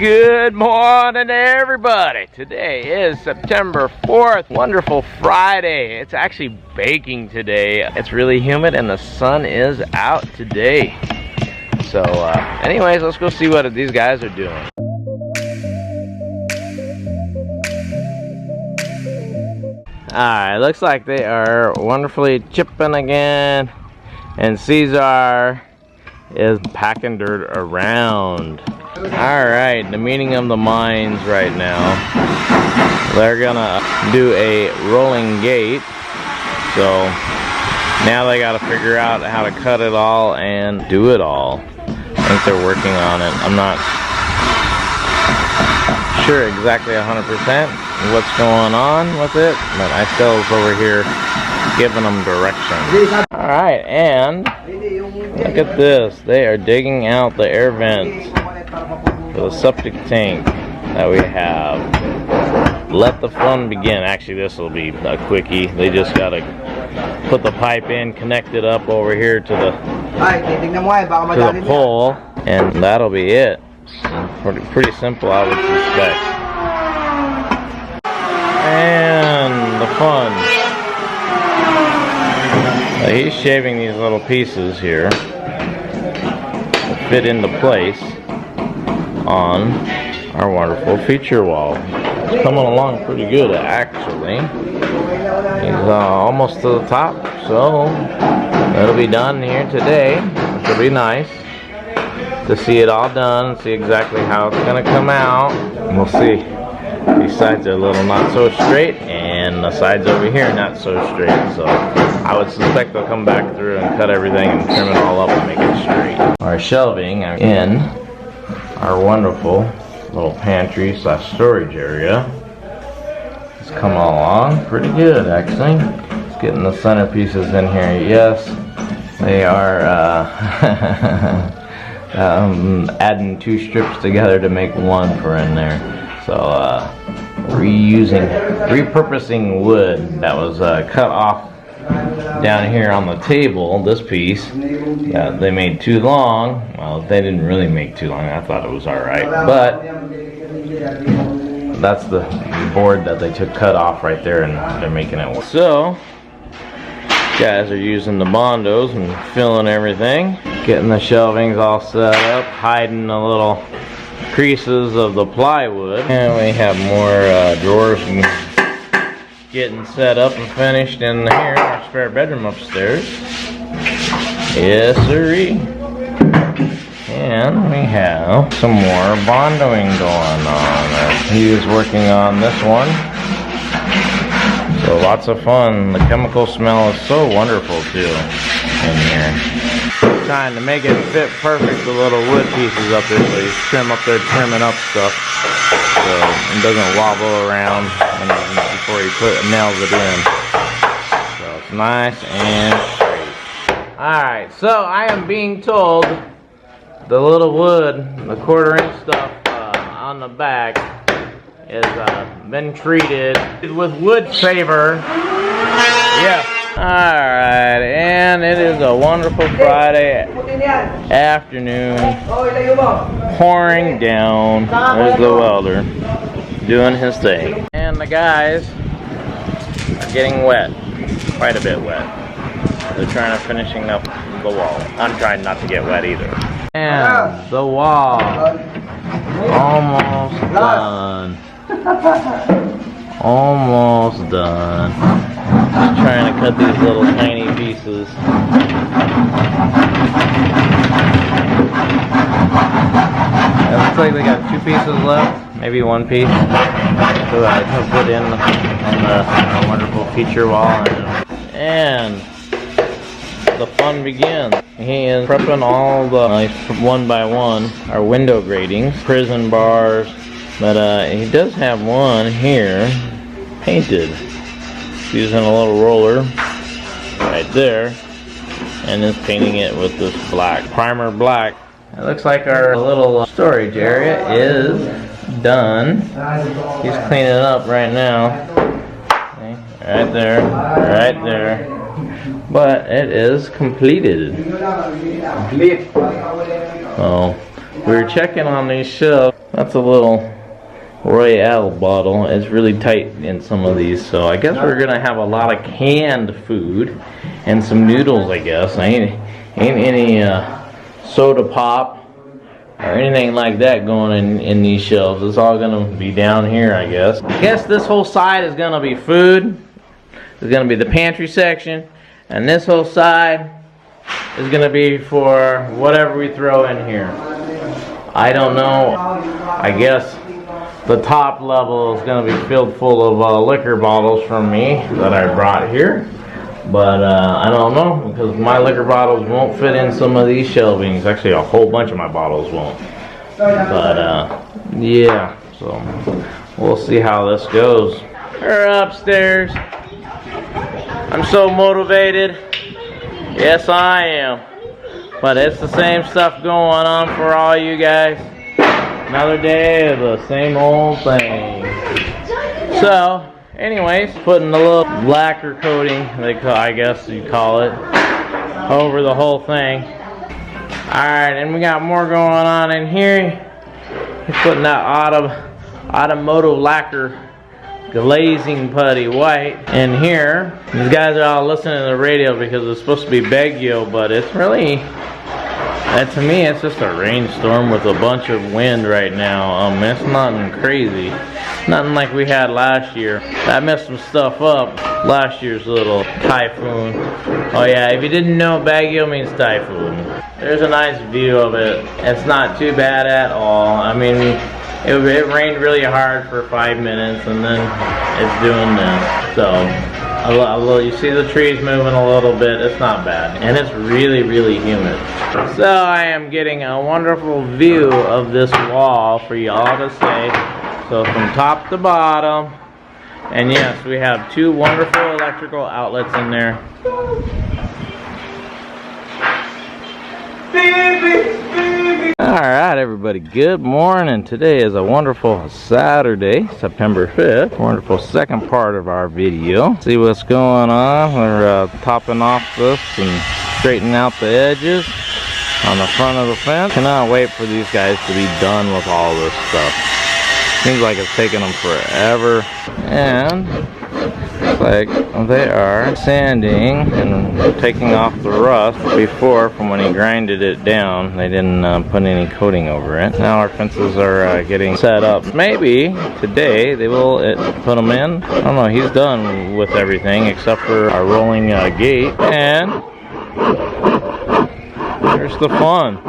Good morning, everybody. Today is September 4th. Wonderful Friday. It's actually baking today. It's really humid and the sun is out today. So, anyways, let's go see what these guys are doing. Alright, looks like they are wonderfully chipping again. And Caesar is packing dirt around. Alright, the meeting of the minds right now. They're gonna do a rolling gate. So now they gotta figure out how to cut it all and do it all. I think they're working on it. I'm not sure exactly 100% what's going on with it, but I still was over here giving them direction. Alright, and look at this. They are digging out the air vents for the septic tank that we have. Let the fun begin. Actually, this will be a quickie. They just gotta put the pipe in, connect it up over here to the pole, and that'll be it. Pretty simple, I would suspect. And the fun. He's shaving these little pieces here to fit into place on our wonderful feature wall. It's coming along pretty good, actually. He's almost to the top, so it'll be done here today, which will be nice to see it all done, see exactly how it's going to come out. And we'll see. These sides are a little not so straight, and the sides over here not so straight, so I would suspect they'll come back through and cut everything and trim it all up and make it straight. Our shelving in our wonderful little pantry / storage area has come along pretty good, actually. It's getting the centerpieces in here. Yes, they are adding two strips together to make one for in there. So repurposing wood that was cut off down here on the table, this piece that they made too long. Well, they didn't really make too long. I thought it was alright, but that's the board that they took cut off right there, and they're making it work. So guys are using the Bondos and filling everything, getting the shelvings all set up, hiding the little creases of the plywood, and we have more drawers getting set up and finished in here, our spare bedroom upstairs. Yes sirree. And we have some more bondoing going on. He is working on this one, so lots of fun. The chemical smell is so wonderful too in here. Trying to make it fit perfect, the little wood pieces up there, so he's trimming up stuff so it doesn't wobble around before he nails it in. So it's nice and straight. Alright, so I am being told the little wood, the 1/4" stuff on the back has been treated with wood saver. Yeah. Alright, and it is a wonderful Friday afternoon, pouring down. There's the welder doing his thing. And the guys are getting wet, quite a bit wet. They're trying to finishing up the wall. I'm trying not to get wet either. And the wall, almost done. Almost done. Just trying to cut these little tiny pieces. It looks like they got 2 pieces left, maybe 1 piece. So I can put in on the wonderful feature wall, and the fun begins. He is prepping all the one by one our window gratings, prison bars, but he does have one here painted. Using a little roller right there, and is painting it with this black primer black. It looks like our little storage area is done. He's cleaning it up right now. Okay, right there. But it is completed. So we were checking on these shelves. That's a little Royale bottle. It's really tight in some of these, so I guess we're gonna have a lot of canned food and some noodles. I guess ain't any soda pop or anything like that going in these shelves. It's all gonna be down here, I guess. I guess this whole side is gonna be food. It's gonna be the pantry section, and this whole side is gonna be for whatever we throw in here. I don't know. I guess the top level is going to be filled full of liquor bottles from me that I brought here. But I don't know, because my liquor bottles won't fit in some of these shelvings. Actually, a whole bunch of my bottles won't. But yeah, so we'll see how this goes. We're upstairs. I'm so motivated. Yes, I am. But it's the same stuff going on for all you guys. Another day of the same old thing. So, anyways, putting a little lacquer coating, I guess you call it, over the whole thing. Alright, and we got more going on in here. He's putting that automotive lacquer glazing putty white in here. These guys are all listening to the radio because it's supposed to be Baguio, but it's really, to me, it's just a rainstorm with a bunch of wind right now. It's nothing crazy. Nothing like we had last year. That messed some stuff up. Last year's little typhoon. Oh yeah, if you didn't know, Baguio means typhoon. There's a nice view of it. It's not too bad at all. I mean, it rained really hard for 5 minutes, and then it's doing this. So, you see the trees moving a little bit. It's not bad, and it's really, really humid. So I am getting a wonderful view of this wall for y'all to see. So from top to bottom, and yes, we have 2 wonderful electrical outlets in there. Alright everybody, good morning. Today is a wonderful Saturday, September 5th. Wonderful second part of our video. See what's going on. We're topping off this and straightening out the edges on the front of the fence. Cannot wait for these guys to be done with all this stuff. Seems like it's taking them forever. And looks like they are sanding and taking off the rust before from when he grinded it down. They didn't put any coating over it. Now our fences are getting set up. Maybe today they will put them in. I don't know. He's done with everything except for our rolling gate. And there's the fun.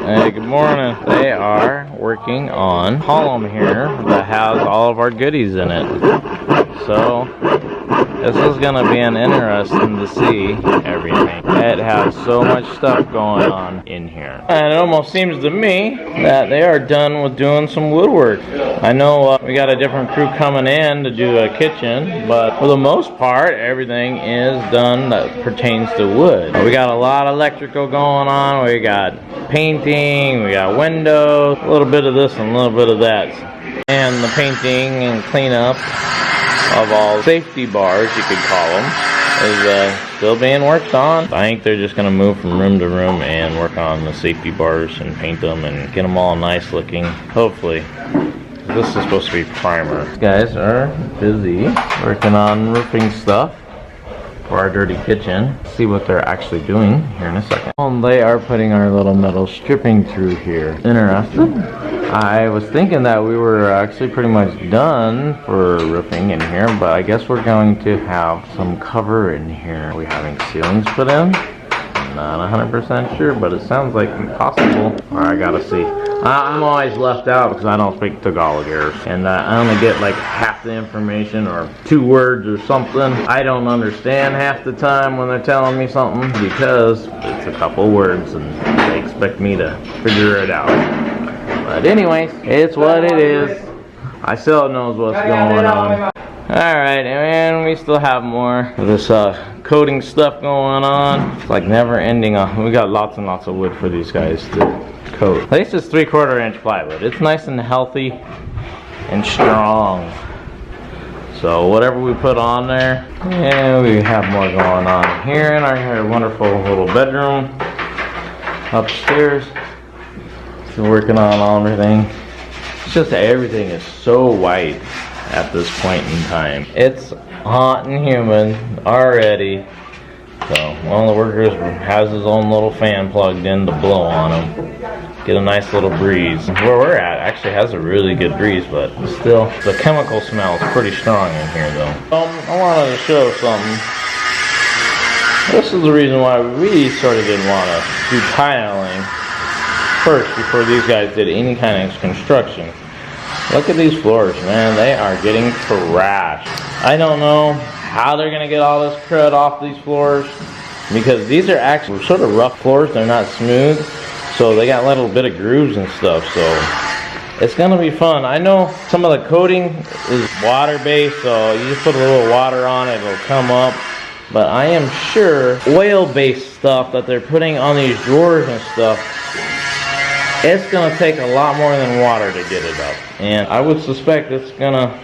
Hey, good morning. They are working on a column here that has all of our goodies in it. So, this is going to be an interesting to see everything. It has so much stuff going on in here. And it almost seems to me that they are done with doing some woodwork. I know we got a different crew coming in to do a kitchen, but for the most part, everything is done that pertains to wood. We got a lot of electrical going on. We got painting, we got windows, a little bit of this and a little bit of that. And the painting and cleanup of all safety bars, you could call them, is still being worked on. I think they're just going to move from room to room and work on the safety bars and paint them and get them all nice looking, hopefully. This is supposed to be primer. These guys are busy working on roofing stuff for our dirty kitchen. See what they're actually doing here in a second. They are putting our little metal stripping through here. Interested? I was thinking that we were actually pretty much done for roofing in here, but I guess we're going to have some cover in here. Are we having ceilings put in? I'm not 100% sure, but it sounds like possible. Alright, I gotta see. I'm always left out because I don't speak Tagalog here, and I only get like half the information or 2 words or something. I don't understand half the time when they're telling me something because it's a couple words and they expect me to figure it out. But anyways, it's what it is. I still knows what's going on. Alright, and we still have more of this coating stuff going on. It's like never ending. We got lots and lots of wood for these guys to coat. At least it's 3/4 inch plywood. It's nice and healthy and strong. So whatever we put on there, and we have more going on here in our wonderful little bedroom upstairs. working on everything. It's just everything is so white at this point in time. It's hot and humid already. So one of the workers has his own little fan plugged in to blow on him. Get a nice little breeze. Where we're at actually has a really good breeze, but still the chemical smell is pretty strong in here though. I wanted to show something. This is the reason why we sort of didn't want to do tiling first before these guys did any kind of construction. Look at these floors, man. They are getting trashed. I don't know how they're going to get all this crud off these floors, because these are actually sort of rough floors. They're not smooth, so they got a little bit of grooves and stuff, so it's going to be fun. I know some of the coating is water-based, so you just put a little water on it, it'll come up. But I am sure oil-based stuff that they're putting on these drawers and stuff, it's going to take a lot more than water to get it up. And I would suspect it's going to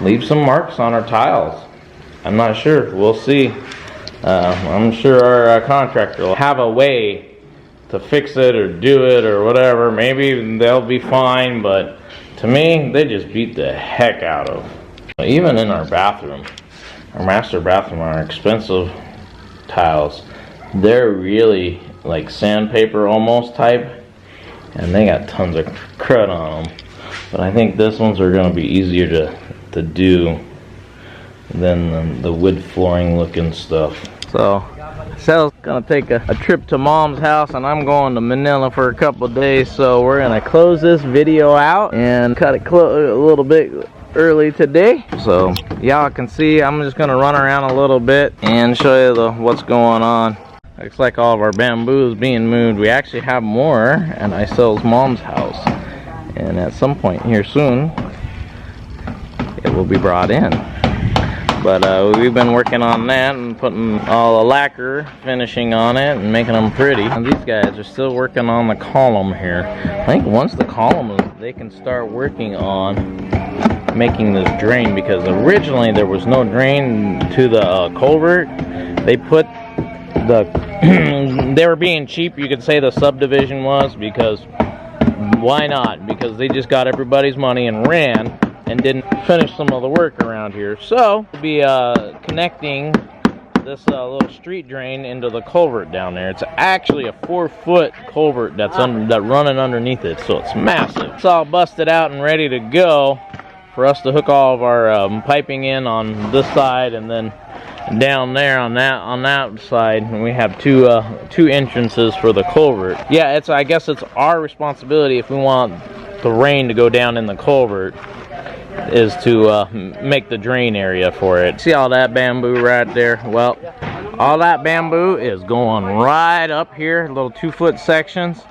leave some marks on our tiles. I'm not sure. We'll see. I'm sure our contractor will have a way to fix it or do it or whatever. Maybe they'll be fine, but to me, they just beat the heck out of. Even in our bathroom. Our master bathroom, our expensive tiles, they're really like sandpaper almost type, and they got tons of crud on them. But I think this ones are going to be easier to do than the wood flooring looking stuff. So Sal's going to take a trip to Mom's house, and I'm going to Manila for a couple of days, so we're going to close this video out and cut it a little bit early today, so y'all can see. I'm just gonna run around a little bit and show you what's going on. Looks like all of our bamboo is being moved. We actually have more at Isel's mom's house, and at some point here soon it will be brought in. But we've been working on that and putting all the lacquer finishing on it and making them pretty. And these guys are still working on the column here. I think once the column is, they can start working on making this drain, because originally there was no drain to the culvert. They put they were being cheap, you could say the subdivision was, because why not? Because they just got everybody's money and ran and didn't finish some of the work around here. So we'll be connecting this little street drain into the culvert down there. It's actually a 4-foot culvert that's running underneath it, so it's massive. It's all busted out and ready to go for us to hook all of our piping in on this side, and then down there on that side, and we have two entrances for the culvert. Yeah, I guess it's our responsibility, if we want the rain to go down in the culvert, is to make the drain area for it. See all that bamboo right there? Well, all that bamboo is going right up here, little 2-foot sections.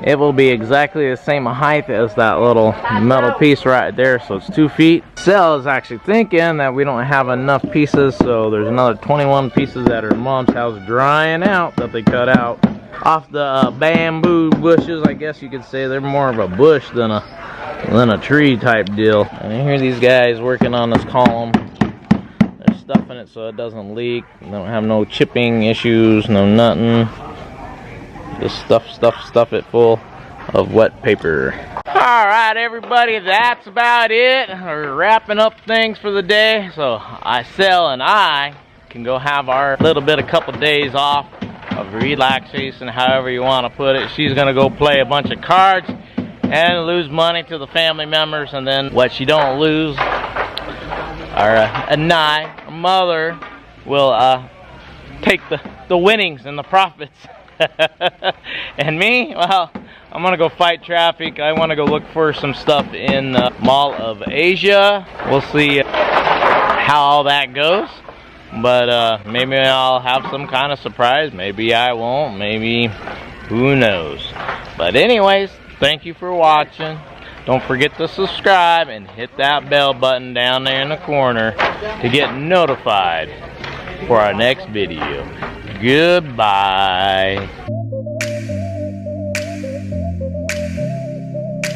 It will be exactly the same height as that little metal piece right there, so it's 2 feet. Sal is actually thinking that we don't have enough pieces, so there's another 21 pieces at her mom's house drying out that they cut out off the bamboo bushes. I guess you could say they're more of a bush than a tree type deal. And I hear these guys working on this column. They're stuffing it so it doesn't leak. They don't have no chipping issues, no nothing. Just stuff it full of wet paper. Alright everybody, that's about it. We're wrapping up things for the day, so Isel and I can go have our couple days off of relaxation, however you want to put it. She's gonna go play a bunch of cards and lose money to the family members, and then what she don't lose, our mother will take the winnings and the profits. And me, well, I'm gonna go fight traffic. I want to go look for some stuff in the Mall of Asia. We'll see how all that goes, but maybe I'll have some kind of surprise. Maybe I won't. Maybe, who knows. But anyways, thank you for watching. Don't forget to subscribe and hit that bell button down there in the corner to get notified for our next video. Goodbye.